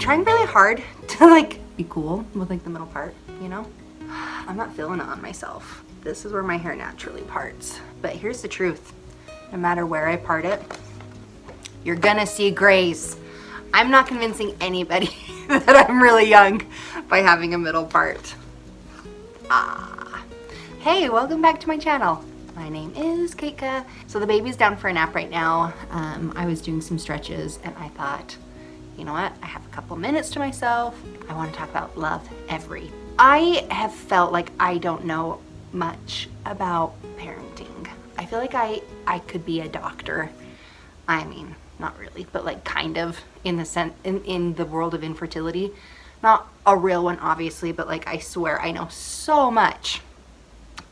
trying really hard to like be cool with like the middle part, you know? I'm not feeling it on myself. This is where my hair naturally parts. But here's the truth. No matter where I part it, you're gonna see grays. I'm not convincing anybody that I'm really young by having a middle part. Hey, welcome back to my channel. My name is Katka. So the baby's down for a nap right now. I was doing some stretches and I thought, you know what? I have a couple minutes to myself. I want to talk about Lovevery. I have felt like I don't know much about parenting. I feel like I could be a doctor. I mean, not really, but like kind of in the sense in the world of infertility. Not a real one, obviously, but like I swear I know so much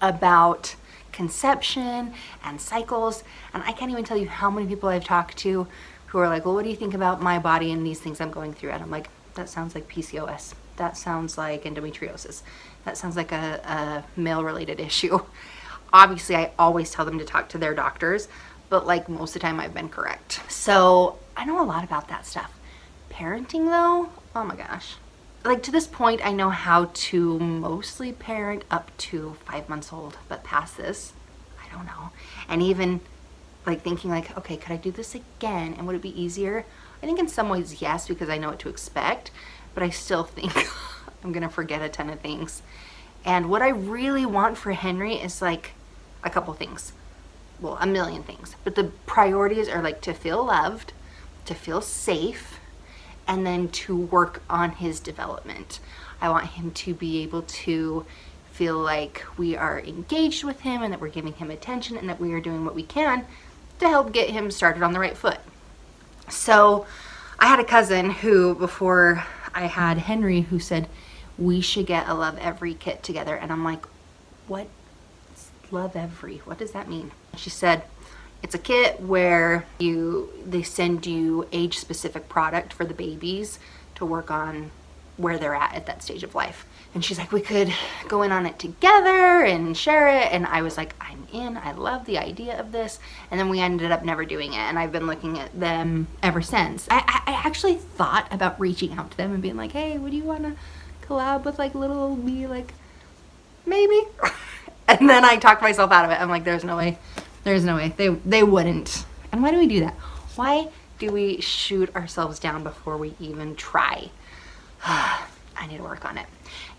about conception and cycles, and I can't even tell you how many people I've talked to who are like, well, what do you think about my body and these things I'm going through? And I'm like, that sounds like PCOS. That sounds like endometriosis. That sounds like a male-related issue. Obviously, I always tell them to talk to their doctors, but like most of the time I've been correct. So I know a lot about that stuff. Parenting though, oh my gosh. Like to this point, I know how to mostly parent up to 5 months old, but past this, I don't know. And even like thinking like, okay, could I do this again? And would it be easier? I think in some ways, yes, because I know what to expect, but I still think I'm gonna forget a ton of things. And what I really want for Henry is like a couple things. Well, a million things, but the priorities are like to feel loved, to feel safe, and then to work on his development. I want him to be able to feel like we are engaged with him and that we're giving him attention and that we are doing what we can to help get him started on the right foot. So I had a cousin who, before I had Henry, who said we should get a Lovevery kit together. And I'm like, what's Lovevery? What does that mean? She said, it's a kit where they send you age-specific product for the babies to work on where they're at that stage of life. And she's like, we could go in on it together and share it. And I was like, I'm in. I love the idea of this. And then we ended up never doing it. And I've been looking at them ever since. I actually thought about reaching out to them and being like, hey, would you want to collab with like little old me? Like, maybe. And then I talked myself out of it. I'm like, there's no way. There's no way. They wouldn't. And why do we do that? Why do we shoot ourselves down before we even try? I need to work on it.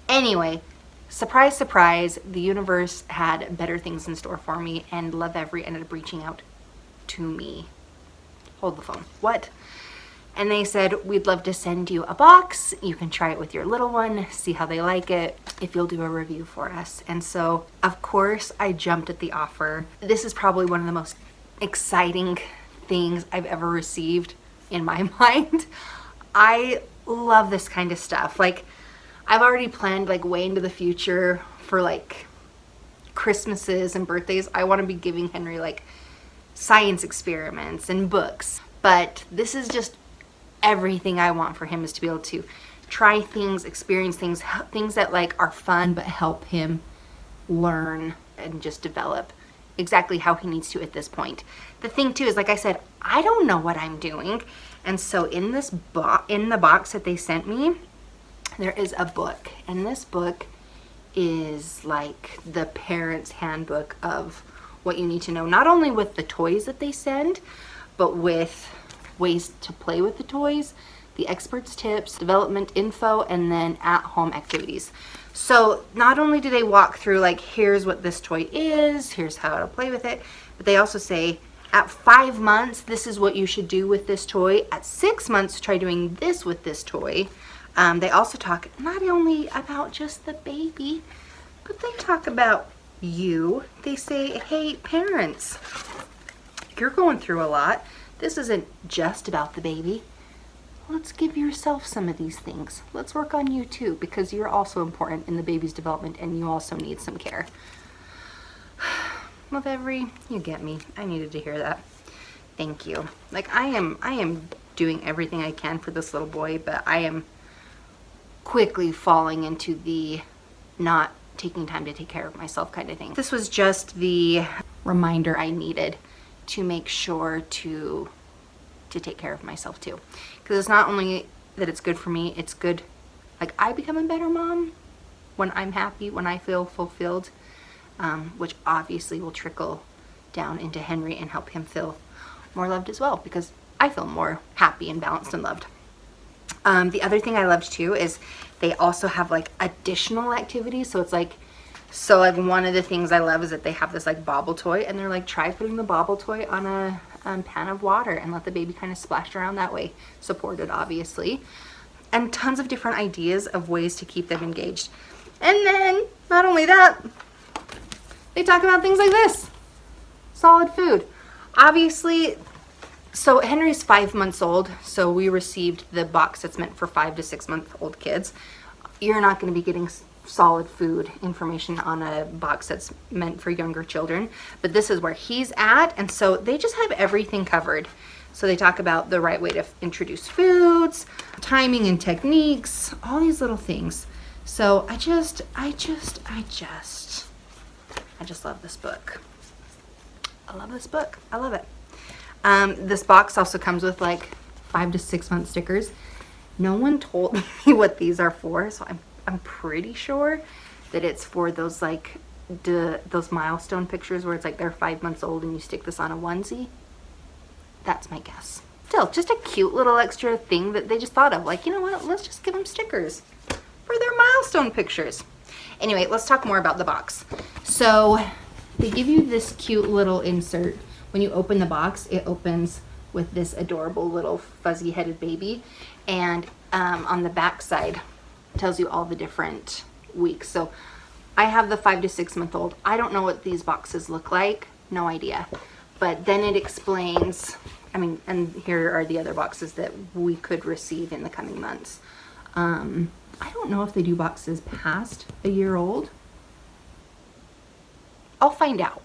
Anyway, surprise, surprise, the universe had better things in store for me, and Lovevery ended up reaching out to me. Hold the phone. What? And they said, we'd love to send you a box. You can try it with your little one, see how they like it, if you'll do a review for us. And so, of course, I jumped at the offer. This is probably one of the most exciting things I've ever received in my mind. I love this kind of stuff. Like, I've already planned like way into the future for like Christmases and birthdays. I want to be giving Henry like science experiments and books. But this is just everything I want for him, is to be able to try things, experience things, things that like are fun but help him learn and just develop exactly how he needs to at this point. The thing too is, like I said, I don't know what I'm doing. And so in this in the box that they sent me, there is a book, and this book is like the parent's handbook of what you need to know, not only with the toys that they send, but with ways to play with the toys, the experts tips, development info, and then at-home activities. So not only do they walk through like, here's what this toy is, here's how to play with it, but they also say, at 5 months, this is what you should do with this toy. At 6 months, try doing this with this toy. They also talk not only about just the baby, but they talk about you. They say, hey, parents, you're going through a lot. This isn't just about the baby. Let's give yourself some of these things. Let's work on you too, because you're also important in the baby's development and you also need some care. Lovevery, you get me. I needed to hear that. Thank you. Like I am doing everything I can for this little boy, but I am quickly falling into the not taking time to take care of myself kind of thing. This was just the reminder I needed to make sure to take care of myself too. Because it's not only that it's good for me. It's good, like, I become a better mom when I'm happy, when I feel fulfilled, which obviously will trickle down into Henry and help him feel more loved as well, because I feel more happy and balanced and loved. The other thing I loved too is they also have like additional activities. So it's like, one of the things I love is that they have this like bobble toy, and they're like, try putting the bobble toy on a pan of water and let the baby kind of splash around that way, supported obviously, and tons of different ideas of ways to keep them engaged. And then not only that, they talk about things like this, solid food. Obviously, so Henry's 5 months old, so we received the box that's meant for 5 to 6 month old kids. You're not going to be getting solid food information on a box that's meant for younger children, but this is where he's at, and so they just have everything covered. So they talk about the right way to introduce foods, timing and techniques, all these little things. So I just love this book. I love this book. I love it. This box also comes with like 5 to 6 month stickers. No one told me what these are for, so I'm pretty sure that it's for those like those milestone pictures where it's like they're 5 months old and you stick this on a onesie. That's my guess. Still, just a cute little extra thing that they just thought of. Like, you know what? Let's just give them stickers for their milestone pictures. Anyway, let's talk more about the box. So they give you this cute little insert. When you open the box, it opens with this adorable little fuzzy headed baby, and on the back side it tells you all the different weeks. So I have the 5 to 6 month old. I don't know what these boxes look like, no idea, but then it explains, and here are the other boxes that we could receive in the coming months. I don't know if they do boxes past a year old. I'll find out.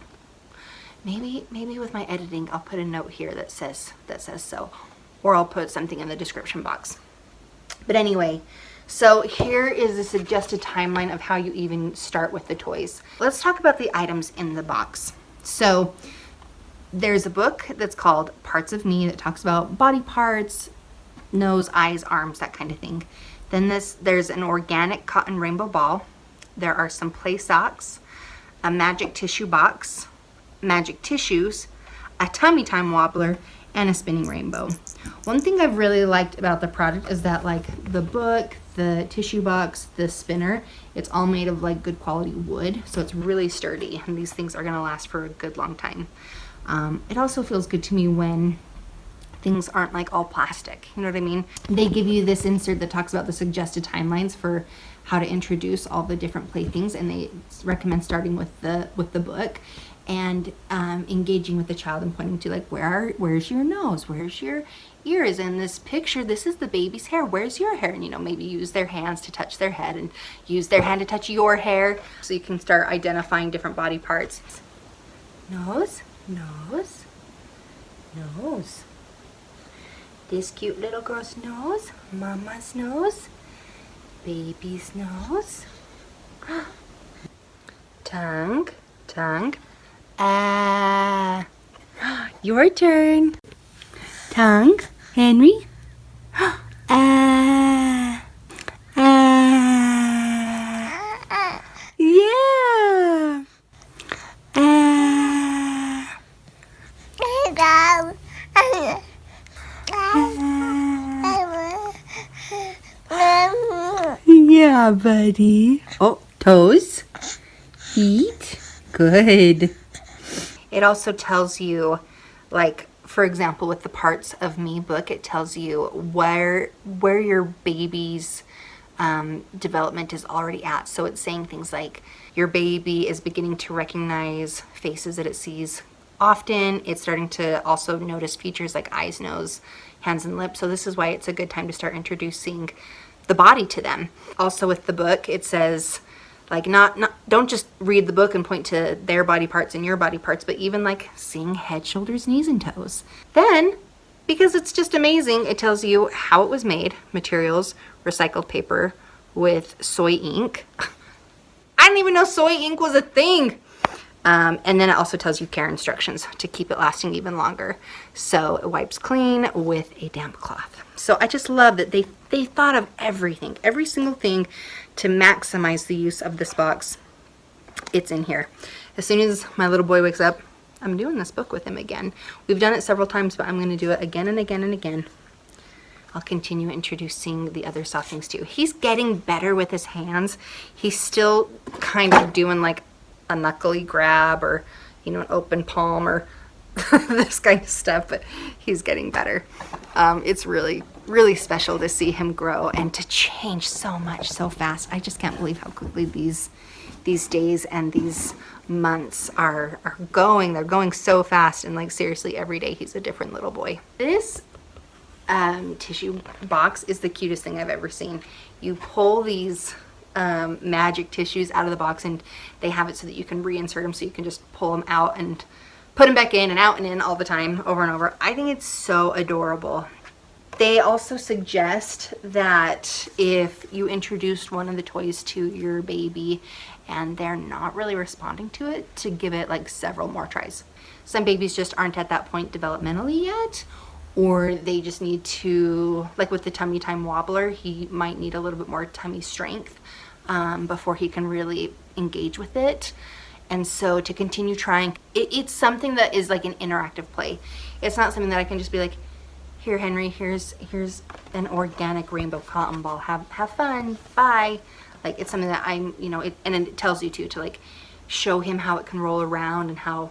Maybe with my editing, I'll put a note here that says so, or I'll put something in the description box. But anyway, so here is a suggested timeline of how you even start with the toys. Let's talk about the items in the box. So there's a book that's called Parts of Me that talks about body parts, nose, eyes, arms, that kind of thing. Then there's an organic cotton rainbow ball. There are some play socks, a magic tissue box, magic tissues, a tummy time wobbler, and a spinning rainbow. One thing I've really liked about the product is that like the book, the tissue box, the spinner, it's all made of like good quality wood, so it's really sturdy, and these things are gonna last for a good long time. It also feels good to me when things aren't like all plastic, you know what I mean? They give you this insert that talks about the suggested timelines for how to introduce all the different playthings, and they recommend starting with the book and engaging with the child and pointing to like, where's your nose, where's your ears, in this picture this is the baby's hair, where's your hair, and maybe use their hands to touch their head and use their hand to touch your hair, so you can start identifying different body parts. Nose, nose, nose. This cute little girl's nose, mama's nose, baby's nose. Tongue, tongue. Ah, your turn. Tongue, Henry. Ah, ah, yeah. Ah. Yeah, buddy. Oh, toes, feet. Good. It also tells you, like, for example, with the Parts of Me book, it tells you where your baby's development is already at. So it's saying things like your baby is beginning to recognize faces that it sees often. It's starting to also notice features like eyes, nose, hands, and lips. So this is why it's a good time to start introducing the body to them. Also with the book, it says, like, don't just read the book and point to their body parts and your body parts, but even like seeing head, shoulders, knees, and toes. Then, because it's just amazing, it tells you how it was made, materials, recycled paper with soy ink. I didn't even know soy ink was a thing. And then it also tells you care instructions to keep it lasting even longer. So it wipes clean with a damp cloth. So I just love that they thought of everything, every single thing to maximize the use of this box. It's in here. As soon as my little boy wakes up, I'm doing this book with him again. We've done it several times, but I'm going to do it again and again and again. I'll continue introducing the other stockings too. He's getting better with his hands. He's still kind of doing like a knuckly grab or, you know, an open palm or this kind of stuff, but he's getting better. It's really, really special to see him grow and to change so much so fast. I just can't believe how quickly these days and these months are going. They're going so fast, and like seriously, every day he's a different little boy. This tissue box is the cutest thing I've ever seen. You pull these magic tissues out of the box, and they have it so that you can reinsert them, so you can just pull them out and put them back in and out and in all the time, over and over. I think it's so adorable. They also suggest that if you introduced one of the toys to your baby and they're not really responding to it, to give it like several more tries. Some babies just aren't at that point developmentally yet, or they just need to, like with the tummy time wobbler, he might need a little bit more tummy strength before he can really engage with it. And so to continue trying, it's something that is like an interactive play. It's not something that I can just be like, here, Henry, here's an organic rainbow cotton ball. Have fun, bye. Like, it's something that I'm, you know, and it tells you to like show him how it can roll around and how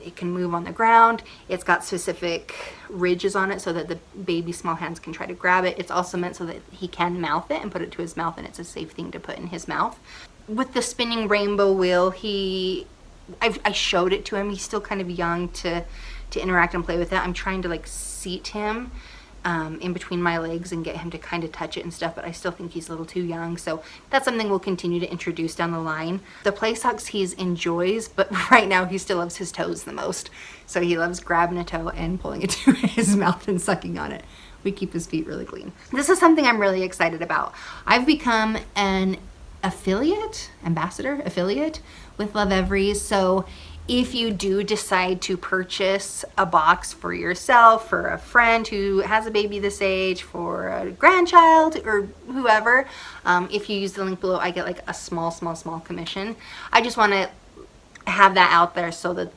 it can move on the ground. It's got specific ridges on it so that the baby's small hands can try to grab it. It's also meant so that he can mouth it and put it to his mouth, and it's a safe thing to put in his mouth. With the spinning rainbow wheel, I showed it to him. He's still kind of young to interact and play with it. I'm trying to like seat him in between my legs and get him to kind of touch it and stuff, but I still think he's a little too young, so that's something we'll continue to introduce down the line. The play socks he enjoys, but right now he still loves his toes the most, so he loves grabbing a toe and pulling it to his mouth and sucking on it. We keep his feet really clean. This is something I'm really excited about. I've become an ambassador affiliate with Lovevery, so if you do decide to purchase a box for yourself, for a friend who has a baby this age, for a grandchild or whoever, if you use the link below, I get like a small commission. I just want to have that out there so that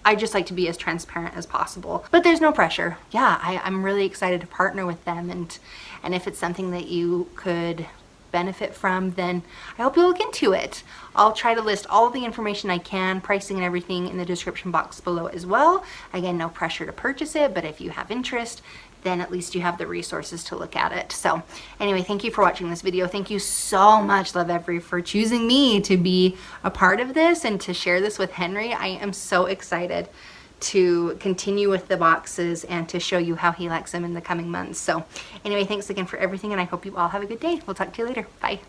I just like to be as transparent as possible, but there's no pressure. Yeah, I'm really excited to partner with them, and if it's something that you could benefit from, then I hope you'll look into it. I'll try to list all of the information I can, pricing and everything, in the description box below as well. Again, no pressure to purchase it, but if you have interest, then at least you have the resources to look at it. So anyway, thank you for watching this video. Thank you so much, Lovevery, for choosing me to be a part of this and to share this with Henry. I am so excited to continue with the boxes and to show you how he likes them in the coming months. So anyway, thanks again for everything, and I hope you all have a good day. We'll talk to you later. Bye.